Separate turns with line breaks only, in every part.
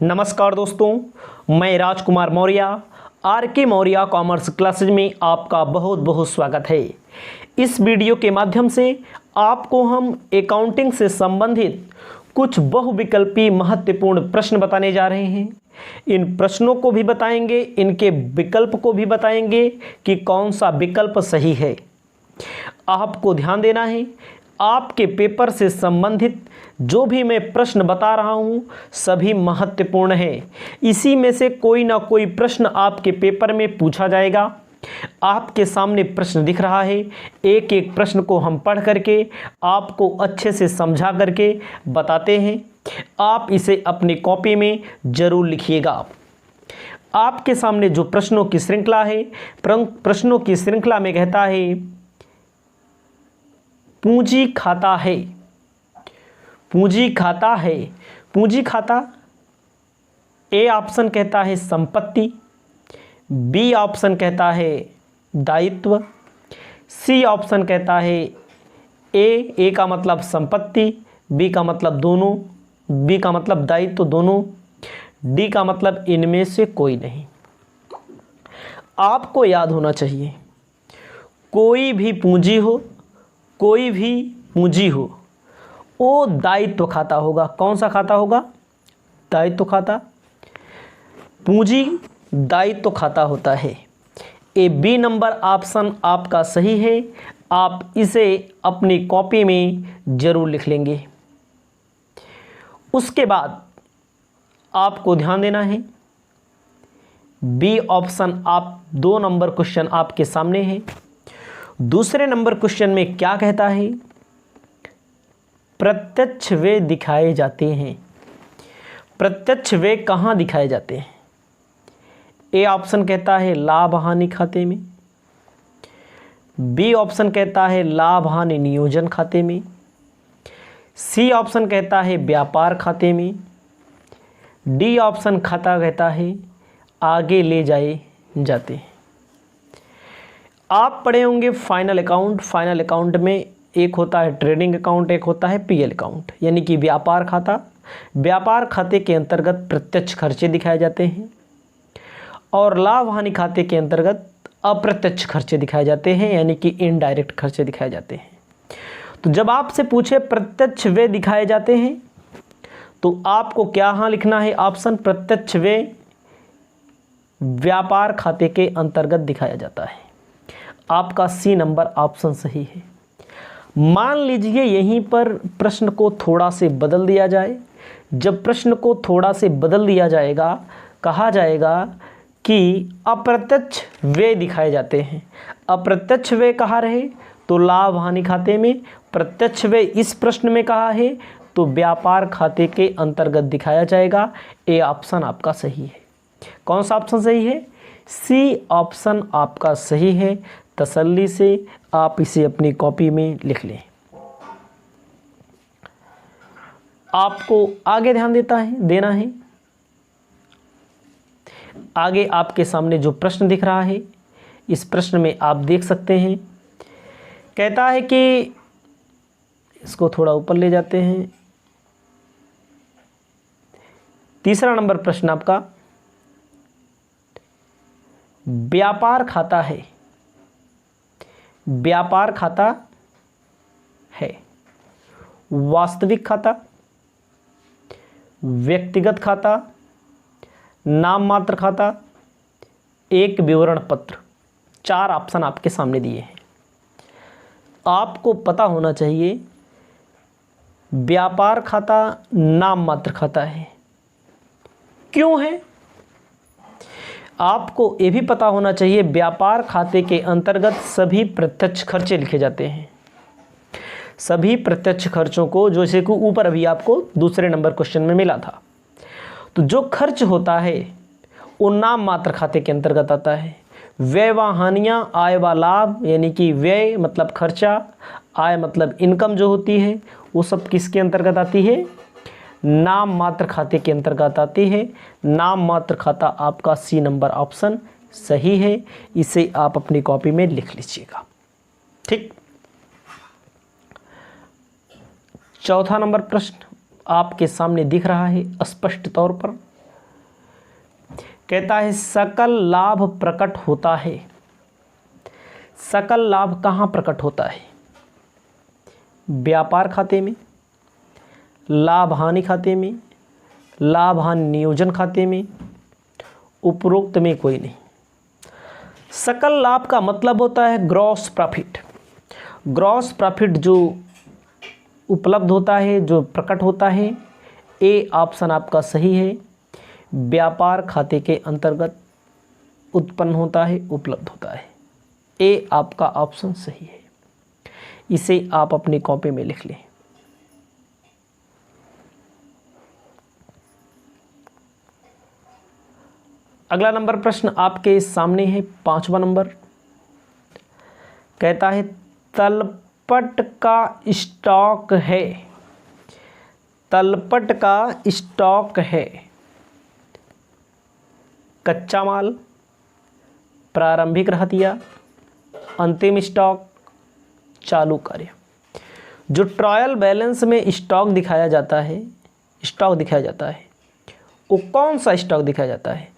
नमस्कार दोस्तों, मैं राजकुमार मौर्य आर के मौर्य कॉमर्स क्लासेज में आपका बहुत बहुत स्वागत है। इस वीडियो के माध्यम से आपको हम अकाउंटिंग से संबंधित कुछ बहुविकल्पी महत्वपूर्ण प्रश्न बताने जा रहे हैं। इन प्रश्नों को भी बताएंगे, इनके विकल्प को भी बताएंगे कि कौन सा विकल्प सही है। आपको ध्यान देना है, आपके पेपर से संबंधित जो भी मैं प्रश्न बता रहा हूं सभी महत्वपूर्ण है। इसी में से कोई ना कोई प्रश्न आपके पेपर में पूछा जाएगा। आपके सामने प्रश्न दिख रहा है, एक एक प्रश्न को हम पढ़ करके आपको अच्छे से समझा करके बताते हैं। आप इसे अपनी कॉपी में जरूर लिखिएगा। आपके सामने जो प्रश्नों की श्रृंखला है, प्रश्नों की श्रृंखला में कहता है पूंजी खाता है। पूंजी खाता है, पूंजी खाता ए ऑप्शन कहता है संपत्ति, बी ऑप्शन कहता है दायित्व, सी ऑप्शन कहता है ए का मतलब संपत्ति, बी का मतलब दोनों, बी का मतलब दायित्व दोनों, डी का मतलब इनमें से कोई नहीं। आपको याद होना चाहिए, कोई भी पूंजी हो, कोई भी पूंजी हो, वो दायित्व खाता होगा। कौन सा खाता होगा? दायित्व खाता। पूंजी दायित्व खाता होता है। ए बी नंबर ऑप्शन आपका सही है। आप इसे अपनी कॉपी में जरूर लिख लेंगे। उसके बाद आपको ध्यान देना है, बी ऑप्शन आप 2 नंबर क्वेश्चन आपके सामने है। दूसरे नंबर क्वेश्चन में क्या कहता है? प्रत्यक्ष व्यय दिखाए जाते हैं। प्रत्यक्ष व्यय कहाँ दिखाए जाते हैं? ए ऑप्शन कहता है लाभ हानि खाते में, बी ऑप्शन कहता है लाभ हानि नियोजन खाते में, सी ऑप्शन कहता है व्यापार खाते में, डी ऑप्शन खाता कहता है आगे ले जाए जाते हैं। आप पढ़े होंगे फाइनल अकाउंट। फाइनल अकाउंट में एक होता है ट्रेडिंग अकाउंट, एक होता है पीएल अकाउंट, यानी कि व्यापार खाता। व्यापार खाते के अंतर्गत प्रत्यक्ष खर्चे दिखाए जाते हैं और लाभ हानि खाते के अंतर्गत अप्रत्यक्ष खर्चे दिखाए जाते हैं, यानी कि इनडायरेक्ट खर्चे दिखाए जाते हैं। तो जब आपसे पूछे प्रत्यक्ष व्यय दिखाए जाते हैं तो आपको क्या हाँ लिखना है? ऑप्शन प्रत्यक्ष व्यय व्यापार खाते के अंतर्गत दिखाया जाता है। आपका सी नंबर ऑप्शन सही है। मान लीजिए यहीं पर प्रश्न को थोड़ा से बदल दिया जाए। जब प्रश्न को थोड़ा से बदल दिया जाएगा, कहा जाएगा कि अप्रत्यक्ष व्यय दिखाए जाते हैं। अप्रत्यक्ष व्यय कहाँ रहे? तो लाभ हानि खाते में। प्रत्यक्ष व्यय इस प्रश्न में कहा है तो व्यापार खाते के अंतर्गत दिखाया जाएगा। ए ऑप्शन आपका सही है। कौन सा ऑप्शन सही है? सी ऑप्शन आपका सही है। तसल्ली से आप इसे अपनी कॉपी में लिख लें। आपको आगे ध्यान देना है। आगे आपके सामने जो प्रश्न दिख रहा है, इस प्रश्न में आप देख सकते हैं, कहता है कि इसको थोड़ा ऊपर ले जाते हैं। तीसरा नंबर प्रश्न आपका व्यापार खाता है। व्यापार खाता है वास्तविक खाता, व्यक्तिगत खाता, नाम मात्र खाता, एक विवरण पत्र। 4 ऑप्शन आपके सामने दिए हैं। आपको पता होना चाहिए व्यापार खाता नाम मात्र खाता है। क्यों है? आपको ये भी पता होना चाहिए व्यापार खाते के अंतर्गत सभी प्रत्यक्ष खर्चे लिखे जाते हैं। सभी प्रत्यक्ष खर्चों को, जैसे कि ऊपर अभी आपको दूसरे नंबर क्वेश्चन में मिला था, तो जो खर्च होता है वो नाम मात्र खाते के अंतर्गत आता है। व्यय व हानियाँ, आय व लाभ, यानी कि व्यय मतलब खर्चा, आय मतलब इनकम जो होती है, वो सब किसके अंतर्गत आती है? नाम मात्र खाते के अंतर्गत आती है। नाम मात्र खाता आपका सी नंबर ऑप्शन सही है। इसे आप अपनी कॉपी में लिख लीजिएगा। ठीक। चौथा नंबर प्रश्न आपके सामने दिख रहा है स्पष्ट तौर पर। कहता है सकल लाभ प्रकट होता है। सकल लाभ कहाँ प्रकट होता है? व्यापार खाते में, लाभ हानि खाते में, लाभ हानि नियोजन खाते में, उपरोक्त में कोई नहीं। सकल लाभ का मतलब होता है ग्रॉस प्रॉफिट। ग्रॉस प्रॉफिट जो उपलब्ध होता है, जो प्रकट होता है, ए ऑप्शन आपका सही है। व्यापार खाते के अंतर्गत उत्पन्न होता है, उपलब्ध होता है। ए आपका ऑप्शन सही है। इसे आप अपनी कॉपी में लिख लें। अगला नंबर प्रश्न आपके सामने है, 5वां नंबर। कहता है तलपट का स्टॉक है। तलपट का स्टॉक है कच्चा माल, प्रारंभिक रहतिया, अंतिम स्टॉक, चालू कार्य। जो ट्रायल बैलेंस में स्टॉक दिखाया जाता है, वो कौन सा स्टॉक दिखाया जाता है?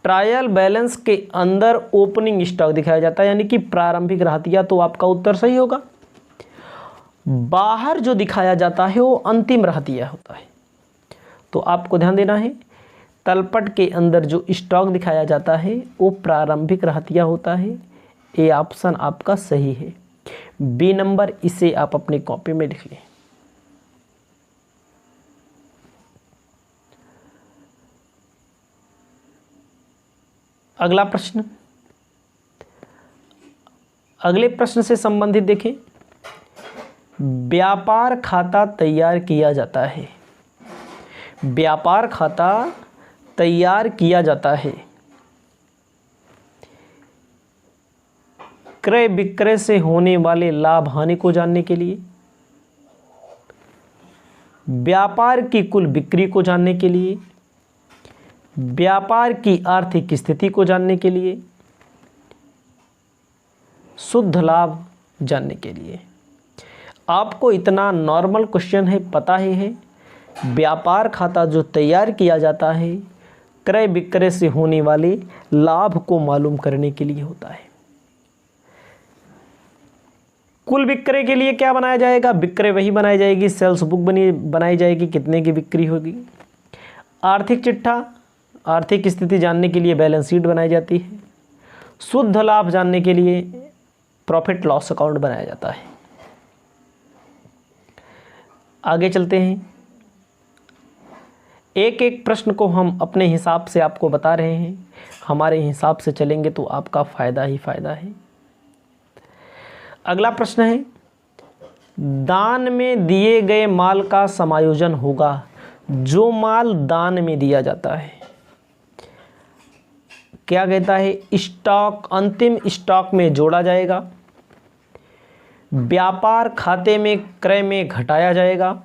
ट्रायल बैलेंस के अंदर ओपनिंग स्टॉक दिखाया जाता है, यानी कि प्रारंभिक रहतिया। तो आपका उत्तर सही होगा। बाहर जो दिखाया जाता है वो अंतिम रहतिया होता है। तो आपको ध्यान देना है, तलपट के अंदर जो स्टॉक दिखाया जाता है वो प्रारंभिक रहतिया होता है। ये ऑप्शन आपका सही है, बी नंबर। इसे आप अपनी कॉपी में लिख लें। अगला प्रश्न, अगले प्रश्न से संबंधित देखें। व्यापार खाता तैयार किया जाता है। व्यापार खाता तैयार किया जाता है क्रय विक्रय से होने वाले लाभ हानि को जानने के लिए, व्यापार की कुल बिक्री को जानने के लिए, व्यापार की आर्थिक स्थिति को जानने के लिए, शुद्ध लाभ जानने के लिए। आपको इतना नॉर्मल क्वेश्चन है, पता ही है। व्यापार खाता जो तैयार किया जाता है क्रय विक्रय से होने वाले लाभ को मालूम करने के लिए होता है। कुल विक्रय के लिए क्या बनाया जाएगा? विक्रय वही बनाई जाएगी, सेल्स बुक बनाई जाएगी, कितने की बिक्री होगी। आर्थिक चिट्ठा, आर्थिक स्थिति जानने के लिए बैलेंस शीट बनाई जाती है। शुद्ध लाभ जानने के लिए प्रॉफिट लॉस अकाउंट बनाया जाता है। आगे चलते हैं। एक एक प्रश्न को हम अपने हिसाब से आपको बता रहे हैं। हमारे हिसाब से चलेंगे तो आपका फ़ायदा ही फ़ायदा है। अगला प्रश्न है, दान में दिए गए माल का समायोजन होगा। जो माल दान में दिया जाता है क्या कहता है? स्टॉक अंतिम स्टॉक में जोड़ा जाएगा, व्यापार खाते में क्रय में घटाया जाएगा,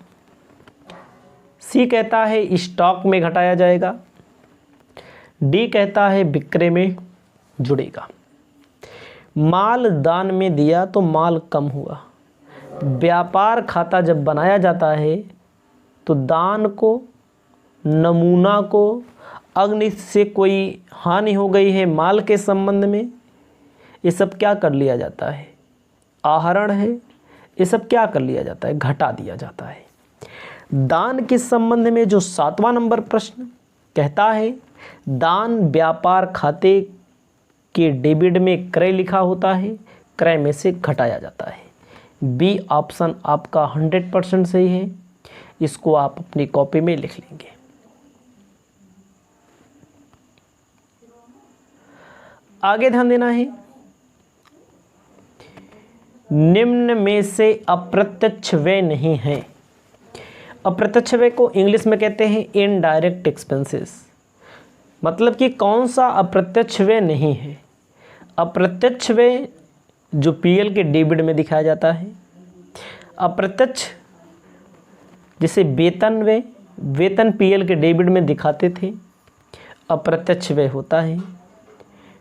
सी कहता है स्टॉक में घटाया जाएगा, डी कहता है विक्रय में जुड़ेगा। माल दान में दिया तो माल कम हुआ। व्यापार खाता जब बनाया जाता है तो दान को, नमूना को, अग्नि से कोई हानि हो गई है माल के संबंध में, ये सब क्या कर लिया जाता है? आहरण है, ये सब क्या कर लिया जाता है? घटा दिया जाता है। दान के संबंध में जो 7वां नंबर प्रश्न कहता है, दान व्यापार खाते के डेबिट में क्रय लिखा होता है, क्रय में से घटाया जाता है। बी ऑप्शन आपका 100% सही है। इसको आप अपनी कॉपी में लिख लेंगे। आगे ध्यान देना है, निम्न में से अप्रत्यक्ष व्यय नहीं है। अप्रत्यक्ष व्यय को इंग्लिश में कहते हैं इनडायरेक्ट एक्सपेंसेस। मतलब कि कौन सा अप्रत्यक्ष व्यय नहीं है? अप्रत्यक्ष व्यय जो पीएल के डेबिट में दिखाया जाता है। अप्रत्यक्ष जैसे वेतन व्यय, वेतन पीएल के डेबिट में दिखाते थे, अप्रत्यक्ष व्यय होता है।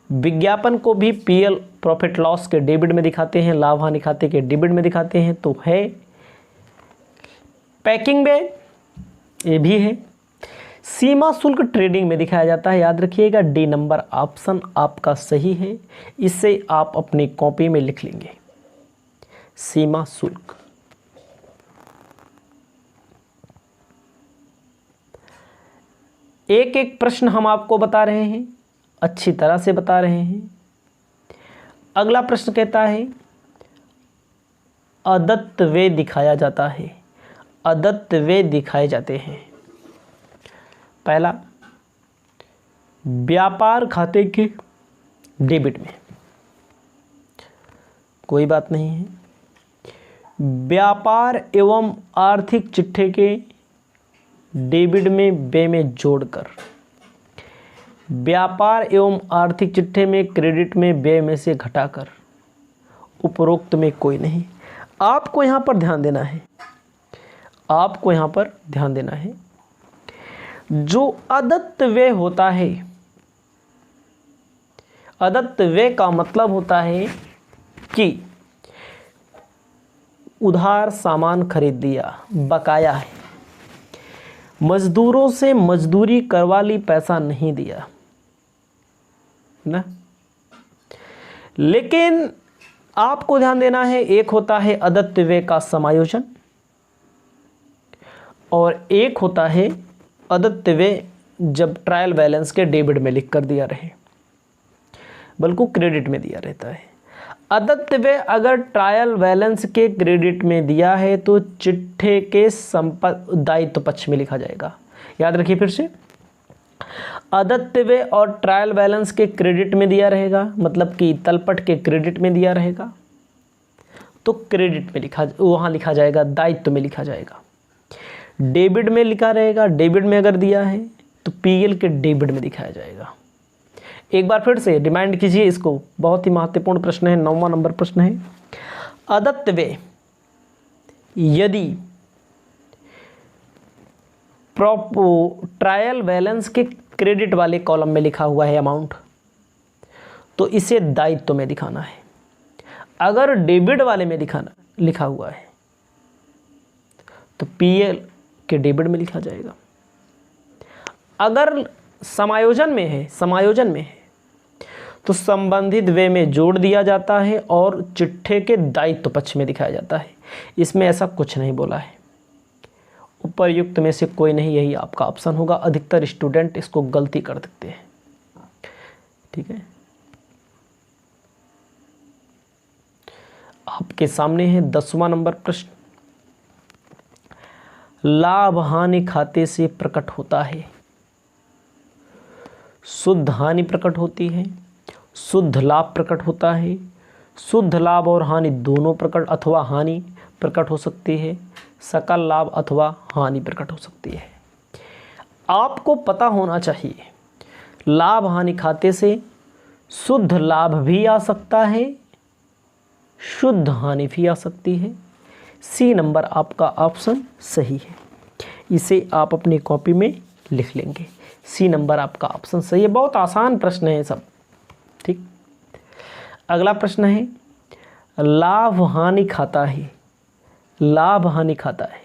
विज्ञापन को भी पीएल प्रॉफिट लॉस के डेबिट में दिखाते हैं, लाभ हानि खाते के डेबिट में दिखाते हैं, तो है। पैकिंग व्यय ये भी है। सीमा शुल्क ट्रेडिंग में दिखाया जाता है। याद रखिएगा, डी नंबर ऑप्शन आपका सही है। इसे आप अपनी कॉपी में लिख लेंगे, सीमा शुल्क। एक एक प्रश्न हम आपको बता रहे हैं, अच्छी तरह से बता रहे हैं। अगला प्रश्न कहता है अदत्त व्यय दिखाया जाता है। अदत्त व्यय दिखाए जाते हैं। पहला, व्यापार खाते के डेबिट में, कोई बात नहीं है। व्यापार एवं आर्थिक चिट्ठे के डेबिट में व्यय में जोड़कर, व्यापार एवं आर्थिक चिट्ठे में क्रेडिट में व्यय में से घटाकर, उपरोक्त में कोई नहीं। आपको यहाँ पर ध्यान देना है, आपको यहाँ पर ध्यान देना है। जो अदत्त व्यय होता है, अदत्त व्यय का मतलब होता है कि उधार सामान खरीद दिया, बकाया है, मजदूरों से मजदूरी करवा ली, पैसा नहीं दिया ना। लेकिन आपको ध्यान देना है, एक होता है अदत्त व्यय का समायोजन और एक होता है अदत्त व्यय जब ट्रायल बैलेंस के डेबिट में लिख कर दिया रहे, बल्कि क्रेडिट में दिया रहता है। अदत्त व्यय अगर ट्रायल बैलेंस के क्रेडिट में दिया है तो चिट्ठे के दायित्व पक्ष में लिखा जाएगा। याद रखिए फिर से, अदत्त व्यय और ट्रायल बैलेंस के क्रेडिट में दिया रहेगा, मतलब कि तलपट के क्रेडिट में दिया रहेगा, तो क्रेडिट में वहाँ लिखा जाएगा, दायित्व में लिखा जाएगा। डेबिट में लिखा रहेगा, डेबिट में अगर दिया है तो पीएल के डेबिट में दिखाया जाएगा। एक बार फिर से रिमाइंड कीजिए इसको, बहुत ही महत्वपूर्ण प्रश्न है, 9वां नंबर प्रश्न है। अदत्त व्यय यदि ट्रायल बैलेंस के क्रेडिट वाले कॉलम में लिखा हुआ है अमाउंट, तो इसे दायित्व में दिखाना है। अगर डेबिट वाले में लिखा हुआ है तो पीएल के डेबिट में लिखा जाएगा। अगर समायोजन में है तो संबंधित व्यय में जोड़ दिया जाता है और चिट्ठे के दायित्व पक्ष में दिखाया जाता है। इसमें ऐसा कुछ नहीं बोला है, उपर्युक्त में से कोई नहीं, यही आपका ऑप्शन होगा। अधिकतर स्टूडेंट इसको गलती कर देते हैं, ठीक है। आपके सामने है 10वां नंबर प्रश्न। लाभ हानि खाते से प्रकट होता है। शुद्ध हानि प्रकट होती है, शुद्ध लाभ प्रकट होता है, शुद्ध लाभ और हानि दोनों प्रकट अथवा हानि प्रकट हो सकती है, सकल लाभ अथवा हानि प्रकट हो सकती है। आपको पता होना चाहिए, लाभ हानि खाते से शुद्ध लाभ भी आ सकता है, शुद्ध हानि भी आ सकती है। सी नंबर आपका ऑप्शन सही है। इसे आप अपनी कॉपी में लिख लेंगे, सी नंबर आपका ऑप्शन सही है। बहुत आसान प्रश्न है सब, ठीक। अगला प्रश्न है, लाभ हानि खाता है। लाभ हानि खाता है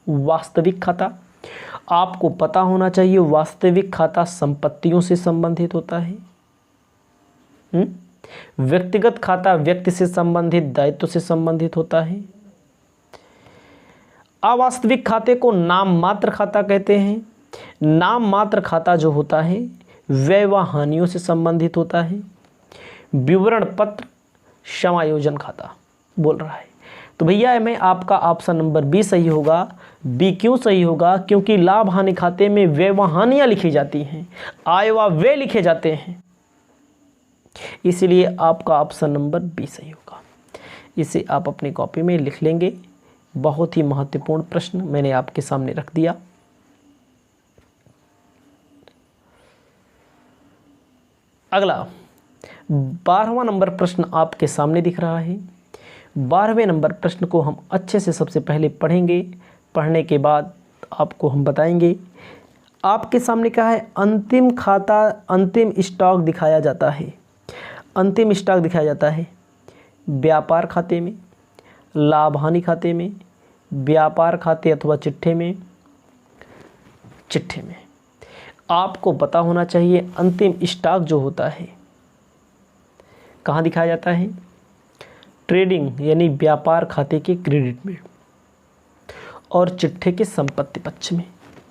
वास्तविक खाता। आपको पता होना चाहिए वास्तविक खाता संपत्तियों से संबंधित होता है। व्यक्तिगत खाता व्यक्ति से संबंधित दायित्व से संबंधित होता है। अवास्तविक खाते को नाम मात्र खाता कहते हैं। नाम मात्र खाता जो होता है व्यय व हानियों से संबंधित होता है। विवरण पत्र समायोजन खाता बोल रहा है। तो भैया में आपका ऑप्शन नंबर बी सही होगा। बी क्यों सही होगा? क्योंकि लाभ हानि खाते में व्यय व हानियां लिखी जाती हैं, आय व व्यय लिखे जाते हैं, इसलिए आपका ऑप्शन नंबर बी सही होगा। इसे आप अपनी कॉपी में लिख लेंगे। बहुत ही महत्वपूर्ण प्रश्न मैंने आपके सामने रख दिया। अगला 12वां नंबर प्रश्न आपके सामने दिख रहा है। 12वें नंबर प्रश्न को हम अच्छे से सबसे पहले पढ़ेंगे, पढ़ने के बाद आपको हम बताएंगे। आपके सामने क्या है? अंतिम खाता, अंतिम स्टॉक दिखाया जाता है। अंतिम स्टॉक दिखाया जाता है व्यापार खाते में, लाभ हानि खाते में, व्यापार खाते अथवा चिट्ठे में, चिट्ठे में। आपको पता होना चाहिए अंतिम स्टॉक जो होता है कहाँ दिखाया जाता है? ट्रेडिंग यानी व्यापार खाते के क्रेडिट में और चिट्ठे के संपत्ति पक्ष में,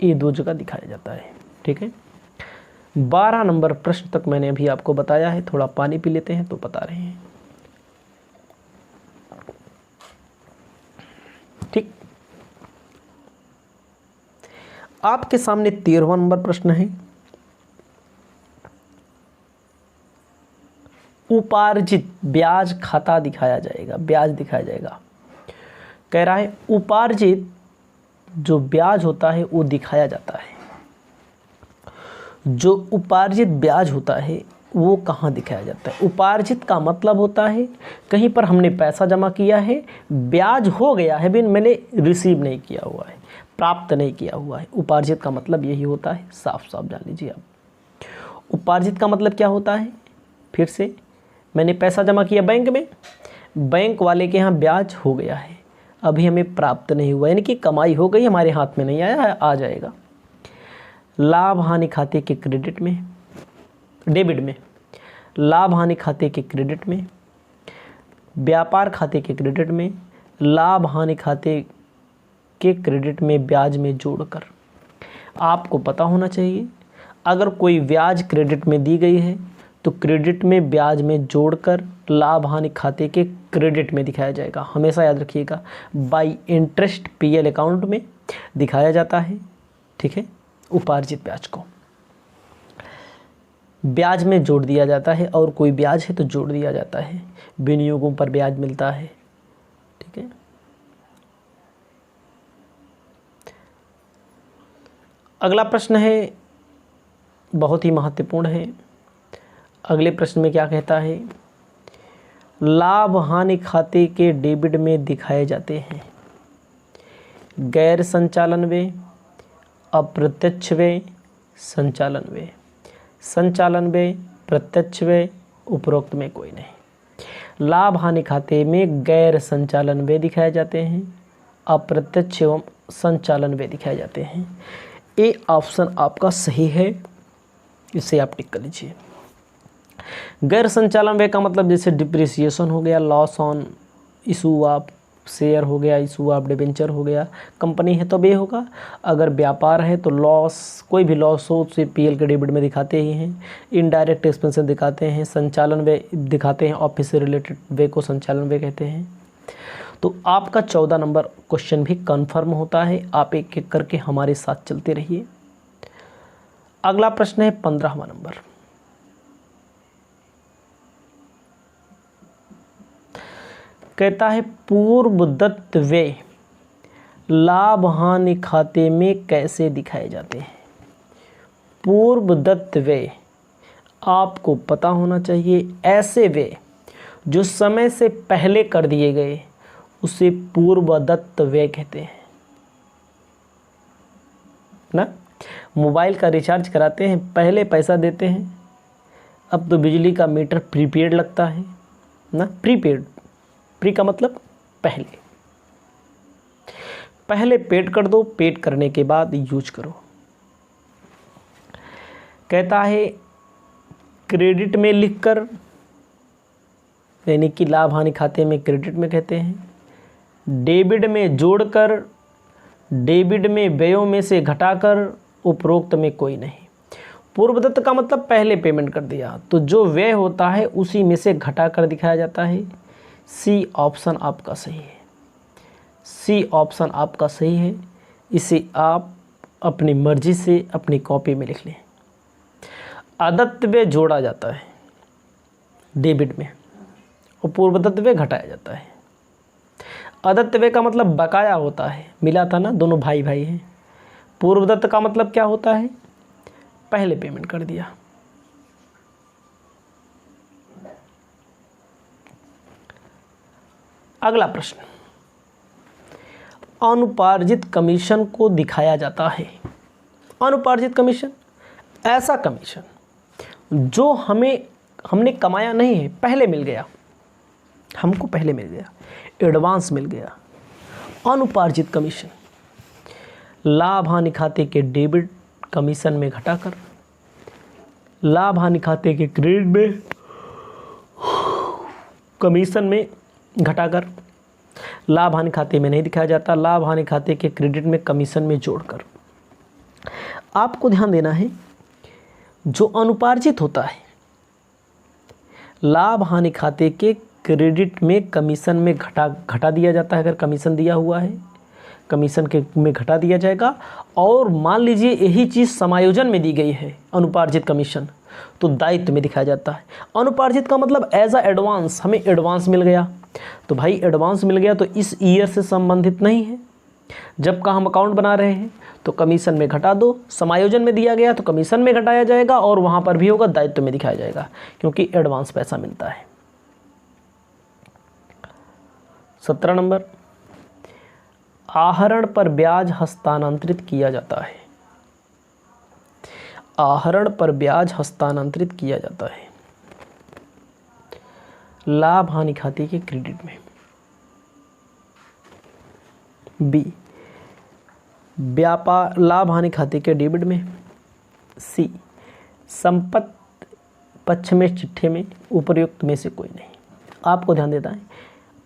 ये दो जगह दिखाया जाता है। ठीक है, 12 नंबर प्रश्न तक मैंने अभी आपको बताया है। थोड़ा पानी पी लेते हैं तो बता रहे हैं। ठीक, आपके सामने 13वां नंबर प्रश्न है। उपार्जित ब्याज खाता दिखाया जाएगा, ब्याज दिखाया जाएगा। कह रहा है उपार्जित जो ब्याज होता है वो दिखाया जाता है। जो उपार्जित ब्याज होता है वो कहाँ दिखाया जाता है? उपार्जित का मतलब होता है कहीं पर हमने पैसा जमा किया है, ब्याज हो गया है, बिन मैंने रिसीव नहीं किया हुआ है, प्राप्त नहीं किया हुआ है। उपार्जित का मतलब यही होता है, साफ साफ जान लीजिए आप। उपार्जित का मतलब क्या होता है? फिर से, मैंने पैसा जमा किया बैंक में, बैंक वाले के यहाँ ब्याज हो गया है, अभी हमें प्राप्त नहीं हुआ, यानी कि कमाई हो गई, हमारे हाथ में नहीं आया है, आ जाएगा। लाभ हानि खाते के क्रेडिट में, डेबिट में, लाभ हानि खाते के क्रेडिट में, व्यापार खाते के क्रेडिट में, लाभ हानि खाते के क्रेडिट में ब्याज में जोड़कर। आपको पता होना चाहिए अगर कोई ब्याज क्रेडिट में दी गई है तो क्रेडिट में ब्याज में जोड़कर लाभ हानि खाते के क्रेडिट में दिखाया जाएगा। हमेशा याद रखिएगा, बाई इंटरेस्ट पीएल अकाउंट में दिखाया जाता है। ठीक है, उपार्जित ब्याज को ब्याज में जोड़ दिया जाता है, और कोई ब्याज है तो जोड़ दिया जाता है, विनियोगों पर ब्याज मिलता है। ठीक है, अगला प्रश्न है, बहुत ही महत्वपूर्ण है। अगले प्रश्न में क्या कहता है? लाभ हानि खाते के डेबिट में दिखाए जाते हैं गैर संचालन व्यय, अप्रत्यक्ष व्यय, संचालन व्यय। संचालन व्यय, प्रत्यक्ष व्यय, उपरोक्त में कोई नहीं। लाभ हानि खाते में गैर संचालन व्यय दिखाए जाते हैं, अप्रत्यक्ष एवं संचालन व्यय दिखाए जाते हैं। ए ऑप्शन आपका सही है, इसे आप टिक कर लीजिए। गैर संचालन व्यय का मतलब जैसे डिप्रिसिएशन हो गया, loss on issue of share हो गया, इशू ऑफ डिबेंचर हो गया। कंपनी है तो व्यय होगा, अगर व्यापार है तो लॉस, कोई भी लॉस हो उसे पीएल के डेबिट में दिखाते ही हैं। इनडायरेक्ट एक्सपेंसेस दिखाते हैं, संचालन व्यय दिखाते हैं, ऑफिस से रिलेटेड व्यय को संचालन व्यय कहते हैं। तो आपका 14 नंबर क्वेश्चन भी कन्फर्म होता है। आप एक एक करके हमारे साथ चलते रहिए। अगला प्रश्न है 15वां नंबर। कहता है पूर्व दत्त व्यय लाभ हानि खाते में कैसे दिखाए जाते हैं? पूर्व दत्त व्यय आपको पता होना चाहिए, ऐसे व्यय जो समय से पहले कर दिए गए उसे पूर्व दत्त व्यय कहते हैं ना। मोबाइल का रिचार्ज कराते हैं, पहले पैसा देते हैं, अब तो बिजली का मीटर प्रीपेड लगता है ना। प्रीपेड, प्री का मतलब पहले, पहले पेड कर दो, पेड करने के बाद यूज करो। कहता है क्रेडिट में लिखकर, यानी कि लाभ हानि खाते में क्रेडिट में कहते हैं, डेबिट में जोड़कर, डेबिट में व्ययों में से घटाकर, उपरोक्त में कोई नहीं। पूर्वदत्त का मतलब पहले पेमेंट कर दिया, तो जो व्यय होता है उसी में से घटाकर दिखाया जाता है। सी ऑप्शन आपका सही है, सी ऑप्शन आपका सही है। इसे आप अपनी मर्जी से अपनी कॉपी में लिख लें। आदत्त व्यय जोड़ा जाता है डेबिट में और पूर्वदत्त व्यय घटाया जाता है। आदत्त व्यय का मतलब बकाया होता है, मिला था ना, दोनों भाई भाई हैं। पूर्वदत्त का मतलब क्या होता है? पहले पेमेंट कर दिया। अगला प्रश्न, अनुपार्जित कमीशन को दिखाया जाता है। अनुपार्जित कमीशन ऐसा कमीशन जो हमने कमाया नहीं है, पहले मिल गया, हमको पहले मिल गया, एडवांस मिल गया। अनुपार्जित कमीशन लाभ हानि खाते के डेबिट कमीशन में घटाकर, लाभ हानि खाते के क्रेडिट में कमीशन में घटाकर, लाभ हानि खाते में नहीं दिखाया जाता, लाभ हानि खाते के क्रेडिट में कमीशन में जोड़कर। आपको ध्यान देना है, जो अनुपार्जित होता है लाभ हानि खाते के क्रेडिट में कमीशन में घटा दिया जाता है। अगर कमीशन दिया हुआ है कमीशन के में घटा दिया जाएगा। और मान लीजिए यही चीज़ समायोजन में दी गई है अनुपार्जित कमीशन, तो दायित्व में दिखाया जाता है। अनुपार्जित का मतलब एज अ एडवांस, हमें एडवांस मिल गया, तो भाई एडवांस मिल गया तो इस ईयर से संबंधित नहीं है। जब का हम अकाउंट बना रहे हैं तो कमीशन में घटा दो, समायोजन में दिया गया तो कमीशन में घटाया जाएगा और वहाँ पर भी होगा दायित्व में दिखाया जाएगा, क्योंकि एडवांस पैसा मिलता है। 17 नंबर, आहरण पर ब्याज हस्तांतरित किया जाता है। आहरण पर ब्याज हस्तांतरित किया जाता है लाभ हानि खाते के क्रेडिट में। बी, व्यापार लाभ हानि खाते के डेबिट में। सी, संपत्ति पक्ष में चिट्ठे में उपर्युक्त में से कोई नहीं। आपको ध्यान देता है,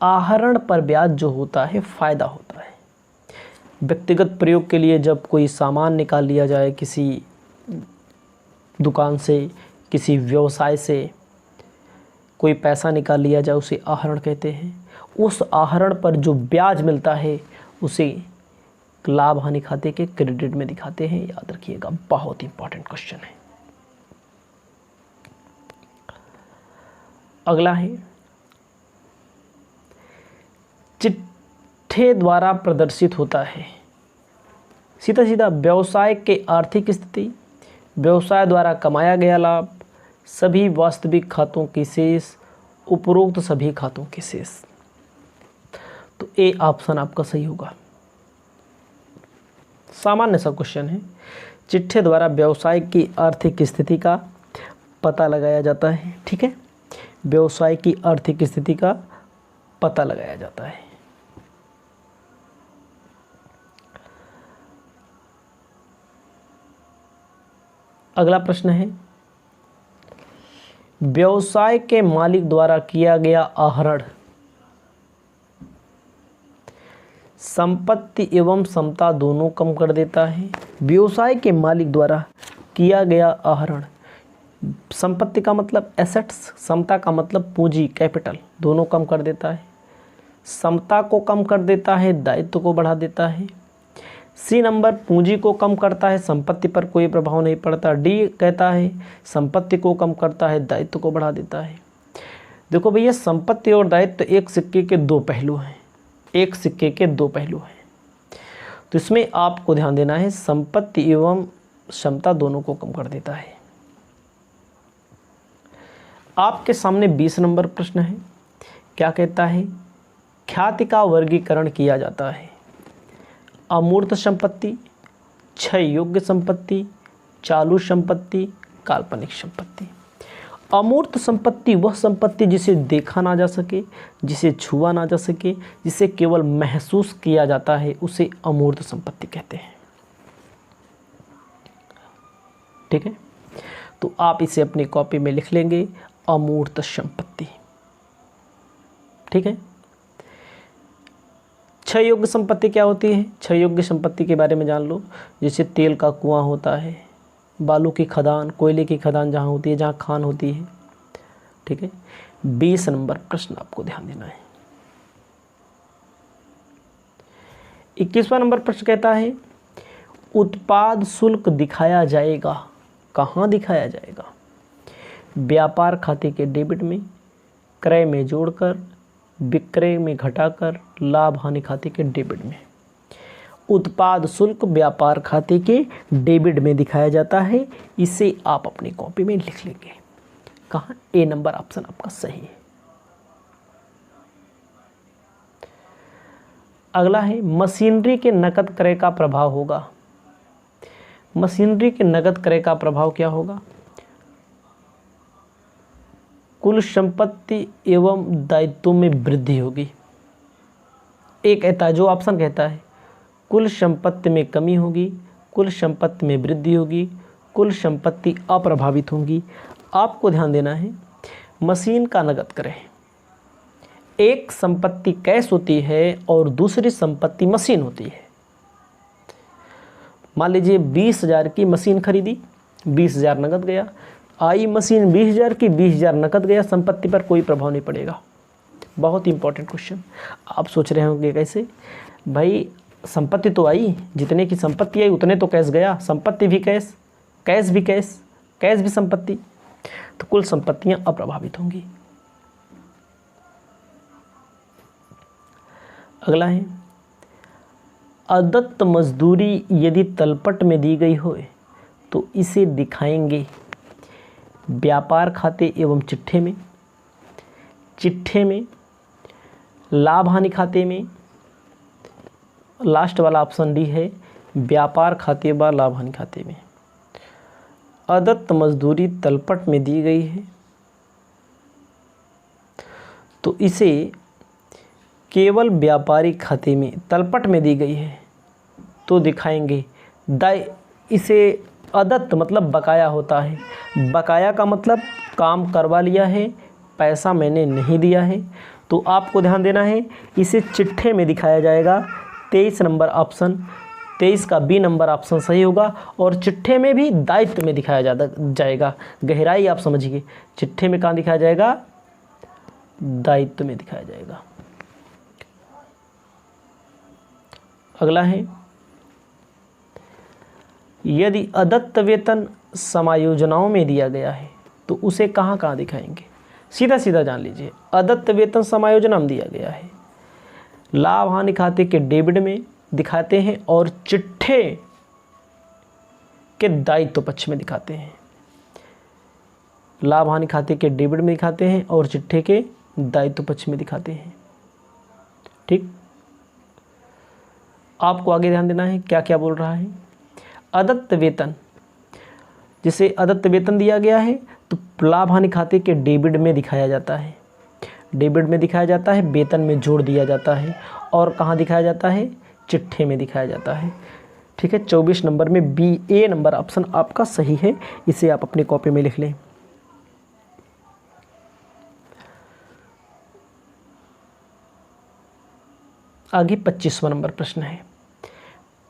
आहरण पर ब्याज जो होता है फायदा होता है। व्यक्तिगत प्रयोग के लिए जब कोई सामान निकाल लिया जाए किसी दुकान से, किसी व्यवसाय से कोई पैसा निकाल लिया जाए, उसे आहरण कहते हैं। उस आहरण पर जो ब्याज मिलता है उसे लाभ हानि खाते के क्रेडिट में दिखाते हैं। याद रखिएगा, बहुत इंपॉर्टेंट क्वेश्चन है। अगला है, चिट्ठे द्वारा प्रदर्शित होता है। सीधा सीधा व्यवसाय के आर्थिक स्थिति, व्यवसाय द्वारा कमाया गया लाभ, सभी वास्तविक खातों की शेष, उपरोक्त सभी खातों की शेष। तो ए ऑप्शन आपका सही होगा। सामान्य सा क्वेश्चन है। चिट्ठे द्वारा व्यवसाय की आर्थिक स्थिति का पता लगाया जाता है। ठीक है, व्यवसाय की आर्थिक स्थिति का पता लगाया जाता है। अगला प्रश्न है, व्यवसाय के मालिक द्वारा किया गया आहरण संपत्ति एवं क्षमता दोनों कम कर देता है। व्यवसाय के मालिक द्वारा किया गया आहरण, संपत्ति का मतलब एसेट्स, क्षमता का मतलब पूंजी कैपिटल, दोनों कम कर देता है। क्षमता को कम कर देता है, दायित्व को बढ़ा देता है। सी नंबर, पूंजी को कम करता है, संपत्ति पर कोई प्रभाव नहीं पड़ता। डी कहता है संपत्ति को कम करता है, दायित्व को बढ़ा देता है। देखो भैया, संपत्ति और दायित्व एक सिक्के के दो पहलू हैं, एक सिक्के के दो पहलू हैं। तो इसमें आपको ध्यान देना है, संपत्ति एवं क्षमता दोनों को कम कर देता है। आपके सामने 20 नंबर प्रश्न है। क्या कहता है, ख्याति का वर्गीकरण किया जाता है। अमूर्त संपत्ति, क्षय योग्य संपत्ति, चालू संपत्ति, काल्पनिक संपत्ति। अमूर्त संपत्ति वह संपत्ति जिसे देखा ना जा सके, जिसे छुआ ना जा सके, जिसे केवल महसूस किया जाता है, उसे अमूर्त संपत्ति कहते हैं। ठीक है, तो आप इसे अपनी कॉपी में लिख लेंगे, अमूर्त संपत्ति। ठीक है, क्षय योग्य संपत्ति क्या होती है? क्षय योग्य संपत्ति के बारे में जान लो। जैसे तेल का कुआं होता है, बालू की खदान, कोयले की खदान जहाँ होती है, जहाँ खान होती है। ठीक है, 20 नंबर प्रश्न आपको ध्यान देना है। 21वां नंबर प्रश्न कहता है, उत्पाद शुल्क दिखाया जाएगा। कहाँ दिखाया जाएगा? व्यापार खाते के डेबिट में, क्रय में जोड़कर, विक्रय में घटाकर, लाभ हानि खाते के डेबिट में। उत्पाद शुल्क व्यापार खाते के डेबिट में दिखाया जाता है। इसे आप अपनी कॉपी में लिख लेंगे। कहाँ? ए नंबर ऑप्शन आपका सही है। अगला है, मशीनरी के नकद क्रय का प्रभाव होगा। मशीनरी के नकद क्रय का प्रभाव क्या होगा? कुल संपत्ति एवं दायित्वों में वृद्धि होगी। एक कहता है, जो ऑप्शन कहता है कुल संपत्ति में कमी होगी, कुल संपत्ति में वृद्धि होगी, कुल संपत्ति अप्रभावित होंगी। आपको ध्यान देना है, मशीन का नकद क्रय, एक संपत्ति कैश होती है और दूसरी संपत्ति मशीन होती है। मान लीजिए 20,000 की मशीन खरीदी, 20,000 नकद गया, आई मशीन 20,000 की, 20,000 नकद गया, संपत्ति पर कोई प्रभाव नहीं पड़ेगा। बहुत इंपॉर्टेंट क्वेश्चन। आप सोच रहे होंगे कैसे भाई, संपत्ति तो आई, जितने की संपत्ति आई उतने तो कैश गया, संपत्ति भी कैश, कैश भी कैश, कैश भी संपत्ति, तो कुल संपत्तियां अप्रभावित होंगी। अगला है, अदत्त मजदूरी यदि तलपट में दी गई हो तो इसे दिखाएंगे व्यापार खाते एवं चिट्ठे में, चिट्ठे में, लाभ हानि खाते में, लास्ट वाला ऑप्शन डी है व्यापार खाते व लाभ हानि खाते में। अदत्त मजदूरी तलपट में दी गई है तो इसे केवल व्यापारिक खाते में, तलपट में दी गई है तो दिखाएंगे इसे अदत्त मतलब बकाया होता है, बकाया का मतलब काम करवा लिया है, पैसा मैंने नहीं दिया है, तो आपको ध्यान देना है इसे चिट्ठे में दिखाया जाएगा। 23 नंबर ऑप्शन, 23 का बी नंबर ऑप्शन सही होगा। और चिट्ठे में भी दायित्व में दिखाया जाएगा। गहराई आप समझिए, चिट्ठे में कहाँ दिखाया जाएगा, दायित्व में दिखाया जाएगा। अगला है, यदि अदत्त वेतन समायोजनाओं में दिया गया है तो उसे कहाँ कहाँ दिखाएंगे। सीधा सीधा जान लीजिए, अदत्त वेतन समायोजना में दिया गया है, लाभ हानि खाते के डेबिट में दिखाते हैं और चिट्ठे के दायित्व पक्ष में दिखाते हैं। लाभ हानि खाते के डेबिट में दिखाते हैं और चिट्ठे के दायित्व पक्ष में दिखाते हैं। ठीक, आपको आगे ध्यान देना है क्या क्या बोल रहा है। अदत्त वेतन, जिसे अदत्त वेतन दिया गया है तो लाभ हानि खाते के डेबिट में दिखाया जाता है, डेबिट में दिखाया जाता है, वेतन में जोड़ दिया जाता है। और कहाँ दिखाया जाता है, चिट्ठे में दिखाया जाता है। ठीक है, 24 नंबर में बी ए नंबर ऑप्शन आपका सही है, इसे आप अपनी कॉपी में लिख लें। आगे 25वां नंबर प्रश्न है।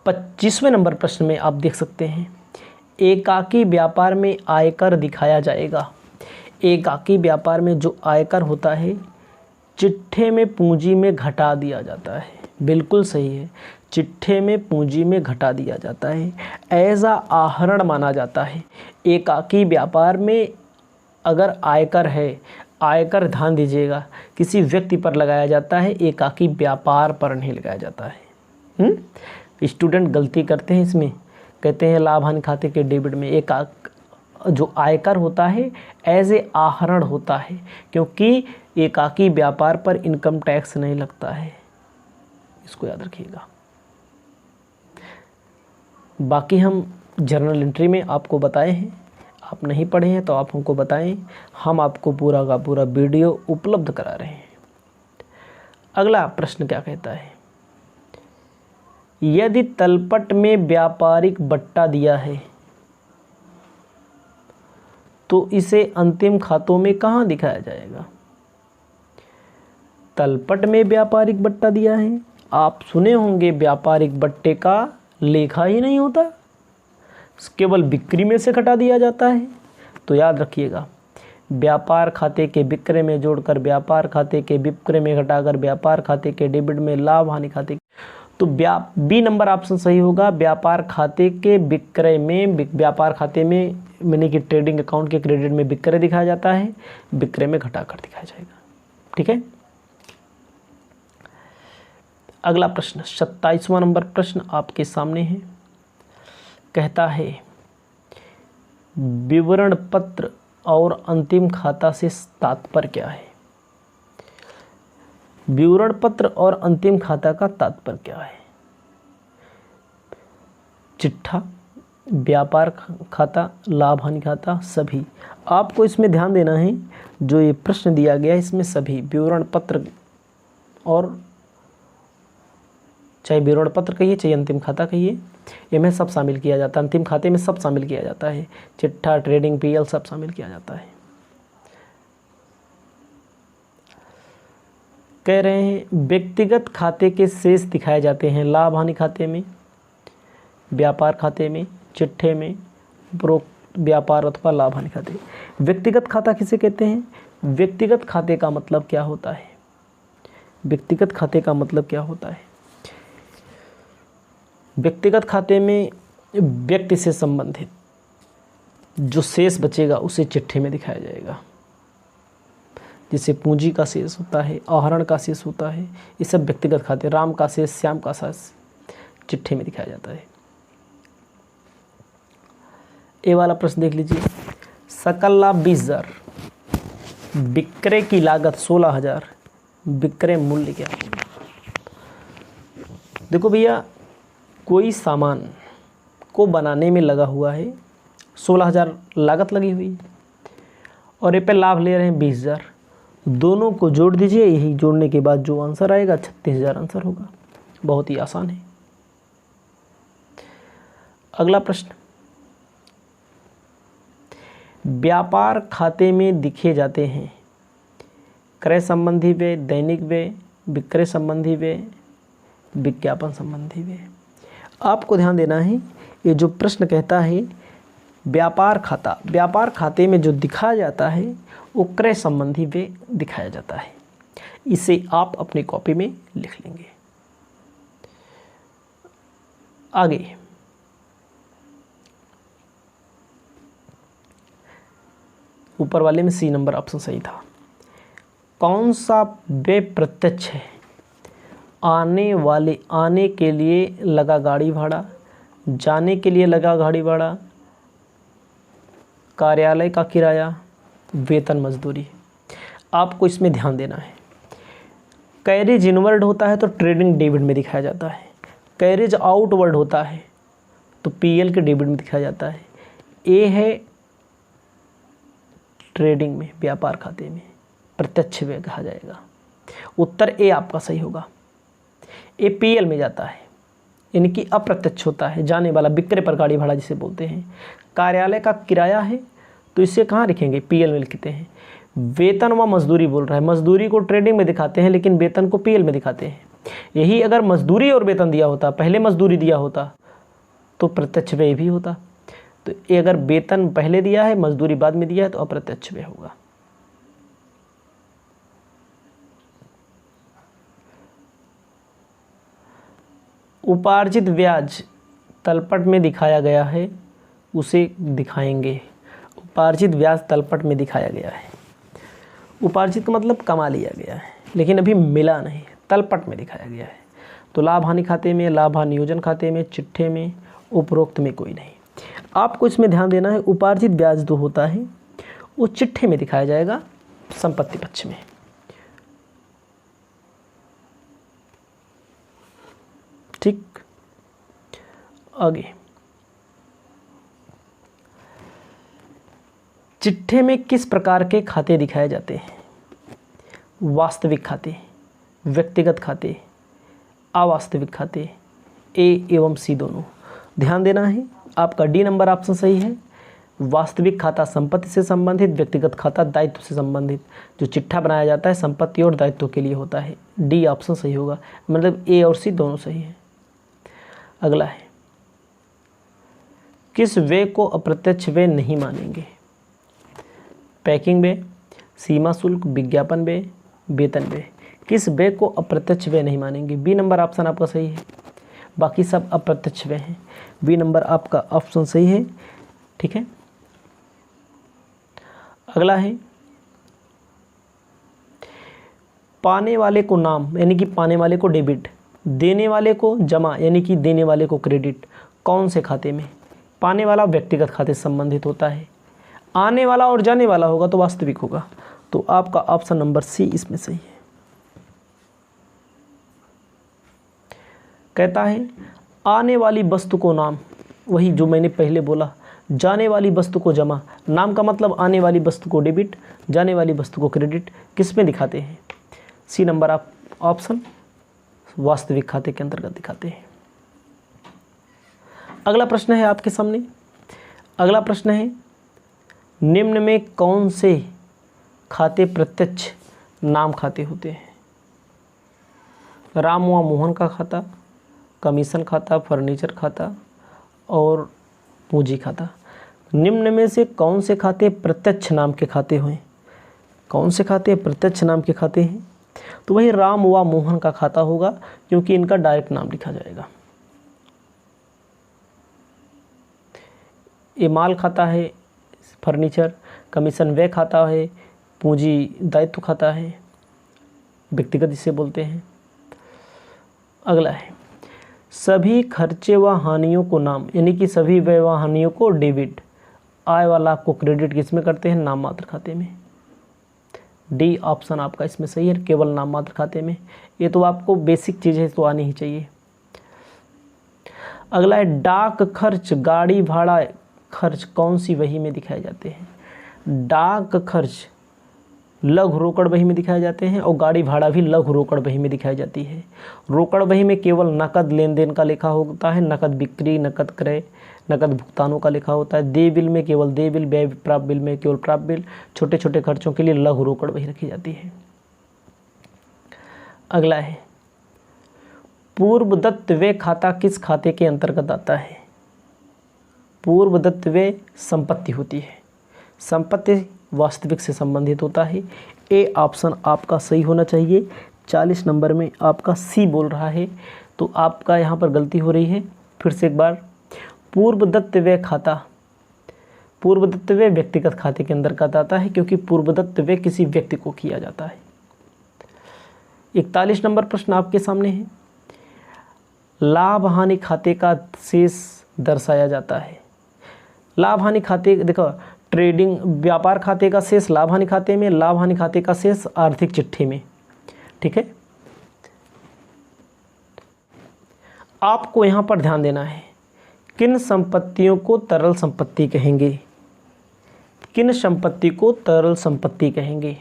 25वें नंबर प्रश्न में आप देख सकते हैं, एकाकी व्यापार में आयकर दिखाया जाएगा। एकाकी व्यापार में जो आयकर होता है चिट्ठे में पूंजी में घटा दिया जाता है। बिल्कुल सही है, चिट्ठे में पूंजी में घटा दिया जाता है, एज आहरण माना जाता है। एकाकी व्यापार में अगर आयकर है, आयकर ध्यान दीजिएगा किसी व्यक्ति पर लगाया जाता है, एकाकी व्यापार पर नहीं लगाया जाता है। स्टूडेंट गलती करते हैं इसमें, कहते हैं लाभ हानि खाते के डेबिट में जो आयकर होता है एज ए आहरण होता है, क्योंकि एकाकी व्यापार पर इनकम टैक्स नहीं लगता है, इसको याद रखिएगा। बाकी हम जर्नल एंट्री में आपको बताए हैं, आप नहीं पढ़े हैं तो आप हमको बताएं, हम आपको पूरा का पूरा वीडियो उपलब्ध करा रहे हैं। अगला प्रश्न क्या कहता है, यदि तलपट में व्यापारिक बट्टा दिया है तो इसे अंतिम खातों में कहाँ दिखाया जाएगा। तलपट में व्यापारिक बट्टा दिया है, आप सुने होंगे व्यापारिक बट्टे का लेखा ही नहीं होता, केवल बिक्री में से घटा दिया जाता है। तो याद रखिएगा, व्यापार खाते के विक्रय में जोड़कर व्यापार खाते के विक्रय में घटाकर व्यापार खाते के डेबिट में लाभ हानि खाते, तो बी नंबर ऑप्शन सही होगा। व्यापार खाते के विक्रय में, व्यापार खाते में यानी कि ट्रेडिंग अकाउंट के क्रेडिट में विक्रय दिखाया जाता है, विक्रय में घटाकर दिखाया जाएगा। ठीक है, अगला प्रश्न 27वां नंबर प्रश्न आपके सामने है, कहता है विवरण पत्र और अंतिम खाता से तात्पर्य क्या है। विवरण पत्र और अंतिम खाता का तात्पर्य क्या है। चिट्ठा, व्यापार खाता, लाभ हानि खाता, सभी आपको इसमें ध्यान देना है। जो ये प्रश्न दिया गया है इसमें सभी विवरण पत्र और चाहे विवरण पत्र कहिए चाहे अंतिम खाता कहिए, इनमें सब शामिल किया जाता है। अंतिम खाते में सब शामिल किया जाता है, चिट्ठा, ट्रेडिंग, पीएल सब शामिल किया जाता है। कह रहे हैं व्यक्तिगत खाते के शेष दिखाए जाते हैं लाभ हानि खाते में, व्यापार खाते में, चिट्ठे में, उपरोक्त व्यापार अथवा लाभ हानि खाते। व्यक्तिगत खाता किसे कहते हैं? व्यक्तिगत खाते का मतलब क्या होता है? व्यक्तिगत खाते का मतलब क्या होता है? व्यक्तिगत खाते में व्यक्ति से संबंधित जो शेष बचेगा उसे चिट्ठे में दिखाया जाएगा। जिसे पूंजी का शेष होता है, आहरण का शेष होता है, ये सब व्यक्तिगत खाते। राम का शेष, श्याम का शेष चिट्ठे में दिखाया जाता है। ये वाला प्रश्न देख लीजिए। सकल लाभ 20,000, विक्रय की लागत 16,000, विक्रय मूल्य क्या होगा? देखो भैया, कोई सामान को बनाने में लगा हुआ है, 16,000 लागत लगी हुई है और ये पे लाभ ले रहे हैं 20,000। दोनों को जोड़ दीजिए, यही जोड़ने के बाद जो आंसर आएगा 36,000 आंसर होगा। बहुत ही आसान है। अगला प्रश्न, व्यापार खाते में दिखे जाते हैं क्रय संबंधी व्यय, दैनिक व्यय, विक्रय संबंधी व्यय, विज्ञापन संबंधी व्यय। आपको ध्यान देना है, ये जो प्रश्न कहता है व्यापार खाता, व्यापार खाते में जो दिखाया जाता है वो क्रय संबंधी व्यय दिखाया जाता है। इसे आप अपनी कॉपी में लिख लेंगे। आगे, ऊपर वाले में सी नंबर ऑप्शन सही था। कौन सा व्यय प्रत्यक्ष है? आने के लिए लगा गाड़ी भाड़ा, जाने के लिए लगा गाड़ी भाड़ा, कार्यालय का किराया, वेतन मजदूरी। आपको इसमें ध्यान देना है। कैरेज इनवर्ड होता है तो ट्रेडिंग डेबिट में दिखाया जाता है। कैरेज आउटवर्ड होता है तो पीएल के डेबिट में दिखाया जाता है। ए है ट्रेडिंग में, व्यापार खाते में प्रत्यक्ष व्यय कहा जाएगा। उत्तर ए आपका सही होगा। ए पीएल में जाता है, यानी कि अप्रत्यक्ष होता है, जाने वाला, विक्रय पर गाड़ी भाड़ा जिसे बोलते हैं। कार्यालय का किराया है तो इसे कहाँ लिखेंगे? पीएल में लिखते हैं। वेतन व मजदूरी बोल रहा है, मजदूरी को ट्रेडिंग में दिखाते हैं लेकिन वेतन को पीएल में दिखाते हैं। यही अगर मजदूरी और वेतन दिया होता, पहले मजदूरी दिया होता तो प्रत्यक्ष व्यय भी होता। तो ये अगर वेतन पहले दिया है, मजदूरी बाद में दिया है तो अप्रत्यक्ष व्यय होगा। उपार्जित ब्याज तलपट में दिखाया गया है, उसे दिखाएंगे। उपार्जित ब्याज तलपट में दिखाया गया है। उपार्जित का मतलब कमा लिया गया है लेकिन अभी मिला नहीं, तलपट में दिखाया गया है। तो लाभ हानि खाते में, लाभ हानि नियोजन खाते में, चिट्ठे में, उपरोक्त में कोई नहीं। आपको इसमें ध्यान देना है, उपार्जित ब्याज जो होता है वो चिट्ठे में दिखाया जाएगा, संपत्ति पक्ष में। ठीक, आगे, चिट्ठे में किस प्रकार के खाते दिखाए जाते हैं? वास्तविक खाते, व्यक्तिगत खाते, अवास्तविक खाते, ए एवं सी दोनों। ध्यान देना है, आपका डी नंबर ऑप्शन सही है। वास्तविक खाता संपत्ति से संबंधित, व्यक्तिगत खाता दायित्व से संबंधित। जो चिट्ठा बनाया जाता है संपत्ति और दायित्व के लिए होता है। डी ऑप्शन सही होगा, मतलब ए और सी दोनों सही है। अगला है, किस व्यय को अप्रत्यक्ष व्यय नहीं मानेंगे? पैकिंग व्यय, सीमा शुल्क, विज्ञापन व्यय, वेतन व्यय। किस व्यय को अप्रत्यक्ष व्यय नहीं मानेंगे? बी नंबर ऑप्शन आपका सही है, बाकी सब अप्रत्यक्ष व्यय हैं। बी नंबर आपका ऑप्शन सही है। ठीक है, अगला है, पाने वाले को नाम यानी कि पाने वाले को डेबिट, देने वाले को जमा यानी कि देने वाले को क्रेडिट। कौन से खाते में? पाने वाला व्यक्तिगत खाते से संबंधित होता है, आने वाला और जाने वाला होगा तो वास्तविक होगा। तो आपका ऑप्शन नंबर सी इसमें सही है। कहता है आने वाली वस्तु को नाम, वही जो मैंने पहले बोला, जाने वाली वस्तु को जमा। नाम का मतलब आने वाली वस्तु को डेबिट, जाने वाली वस्तु को क्रेडिट। किस में दिखाते हैं? सी नंबर आप ऑप्शन वास्तविक खाते के अंतर्गत दिखाते हैं। अगला प्रश्न है आपके सामने। अगला प्रश्न है, निम्न में कौन से खाते प्रत्यक्ष नाम खाते होते हैं? राम व मोहन का खाता, कमीशन खाता, फर्नीचर खाता और पूंजी खाता। निम्न में से कौन से खाते प्रत्यक्ष नाम के खाते हुए? कौन से खाते प्रत्यक्ष नाम के खाते हैं? तो वही राम व मोहन का खाता होगा, क्योंकि इनका डायरेक्ट नाम लिखा जाएगा। ये माल खाता है फर्नीचर, कमीशन व्यय खाता है, पूंजी दायित्व खाता है, व्यक्तिगत इसे बोलते हैं। अगला है, सभी खर्चे व हानियों को नाम, यानी कि सभी व्यय व हानियों को डेबिट, आय व लाभ को क्रेडिट किस में करते हैं? नाम मात्र खाते में। डी ऑप्शन आपका इसमें सही है, केवल नाम मात्र खाते में। ये तो आपको बेसिक चीज़ है, तो आनी ही चाहिए। अगला है, डाक खर्च, गाड़ी भाड़ा खर्च कौन सी वही में दिखाए जाते हैं? डाक खर्च लघु रोकड़ बही में दिखाए जाते हैं और गाड़ी भाड़ा भी लघु रोकड़ बही में दिखाई जाती है। रोकड़ बही में केवल नकद लेन देन का लिखा होता है, नकद बिक्री, नकद क्रय, नकद भुगतानों का लिखा होता है। देय बिल में केवल देय बिल, व्यय प्राप्त बिल में केवल प्राप्त बिल, छोटे छोटे खर्चों के लिए लघु रोकड़ बही रखी जाती है। अगला है, पूर्व दत्त व्यय खाता किस खाते के अंतर्गत आता है? पूर्व दत्त व्यय संपत्ति होती है, संपत्ति वास्तविक से संबंधित होता है। ए ऑप्शन आपका सही होना चाहिए। 40 नंबर में आपका सी बोल रहा है, तो आपका यहाँ पर गलती हो रही है। फिर से एक बार, पूर्व दत्त व्यय खाता, पूर्व दत्त व्यय व्यक्तिगत खाते के अंतर्गत आता है, क्योंकि पूर्व दत्त व्यय किसी व्यक्ति को किया जाता है। 41 नंबर प्रश्न आपके सामने है, लाभ हानि खाते का शेष दर्शाया जाता है। लाभ हानि खाते, देखो ट्रेडिंग व्यापार खाते का शेष लाभ हानि खाते में, लाभ हानि खाते का शेष आर्थिक चिट्ठी में। ठीक है, आपको यहां पर ध्यान देना है, किन संपत्तियों को तरल संपत्ति कहेंगे? किन संपत्ति को तरल संपत्ति कहेंगे?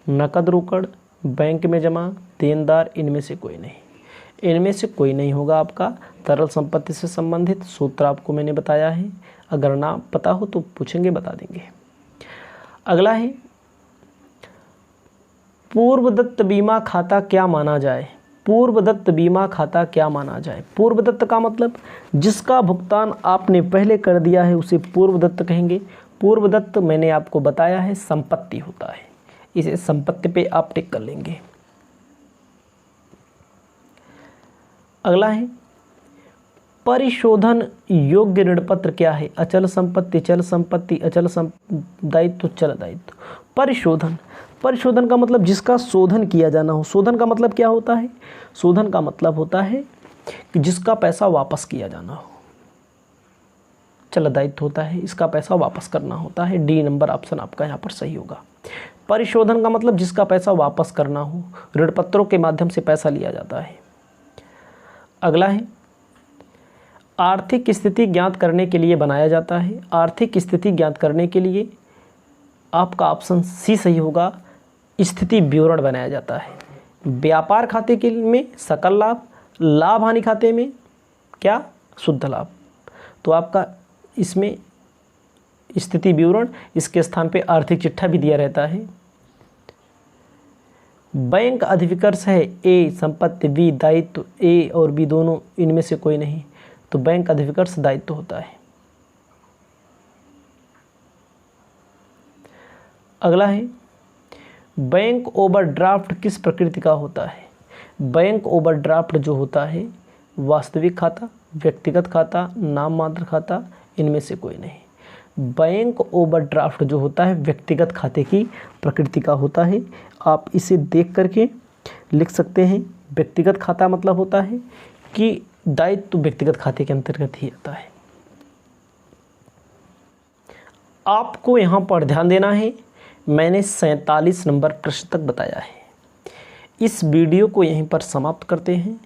नकद रोकड़, बैंक में जमा, देनदार, इनमें से कोई नहीं। इनमें से कोई नहीं होगा आपका तरल संपत्ति से संबंधित। सूत्र आपको मैंने बताया है, अगर ना पता हो तो पूछेंगे, बता देंगे। अगला है, पूर्व दत्त बीमा खाता क्या माना जाए? पूर्व दत्त बीमा खाता क्या माना जाए? पूर्व दत्त का मतलब जिसका भुगतान आपने पहले कर दिया है उसे पूर्व दत्त कहेंगे। पूर्व दत्त मैंने आपको बताया है संपत्ति होता है, इसे संपत्ति पे आप टिक कर लेंगे। अगला है, परिशोधन योग्य ऋण पत्र क्या है? अचल संपत्ति, चल संपत्ति, अचल दायित्व, चल दायित्व। परिशोधन, परिशोधन का मतलब जिसका शोधन किया जाना हो। शोधन का मतलब क्या होता है? शोधन का मतलब होता है कि जिसका पैसा वापस किया जाना हो। चल दायित्व होता है, इसका पैसा वापस करना होता है। डी नंबर ऑप्शन आपका यहाँ पर सही होगा। परिशोधन का मतलब जिसका पैसा वापस करना हो, ऋण पत्रों के माध्यम से पैसा लिया जाता है। अगला है, आर्थिक स्थिति ज्ञात करने के लिए बनाया जाता है। आर्थिक स्थिति ज्ञात करने के लिए आपका ऑप्शन सी सही होगा, स्थिति विवरण बनाया जाता है। व्यापार खाते के में सकल लाभ, लाभ हानि खाते में क्या? शुद्ध लाभ। तो आपका इसमें स्थिति विवरण, इसके स्थान पे आर्थिक चिट्ठा भी दिया रहता है। बैंक अधिविकर्ष है, ए संपत्ति, बी दायित्व। ए और बी दोनों, इनमें से कोई नहीं, तो बैंक अधिविकर्ष दायित्व होता है। अगला है, बैंक ओवरड्राफ्ट किस प्रकृति का होता है? बैंक ओवरड्राफ्ट जो होता है वास्तविक खाता, व्यक्तिगत खाता, नाम मात्र खाता, इनमें से कोई नहीं। बैंक ओवरड्राफ्ट जो होता है व्यक्तिगत खाते की प्रकृति का होता है। आप इसे देख करके लिख सकते हैं। व्यक्तिगत खाता मतलब होता है कि दायित्व व्यक्तिगत खाते के अंतर्गत ही आता है। आपको यहाँ पर ध्यान देना है, मैंने 47 नंबर प्रश्न तक बताया है। इस वीडियो को यहीं पर समाप्त करते हैं।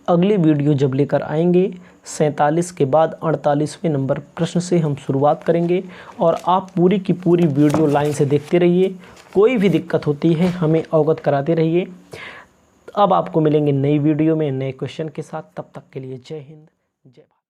अगली वीडियो जब लेकर आएंगे 47 के बाद 48वें नंबर प्रश्न से हम शुरुआत करेंगे और आप पूरी की पूरी वीडियो लाइन से देखते रहिए। कोई भी दिक्कत होती है हमें अवगत कराते रहिए। अब आपको मिलेंगे नई वीडियो में नए क्वेश्चन के साथ। तब तक के लिए जय हिंद, जय भारत।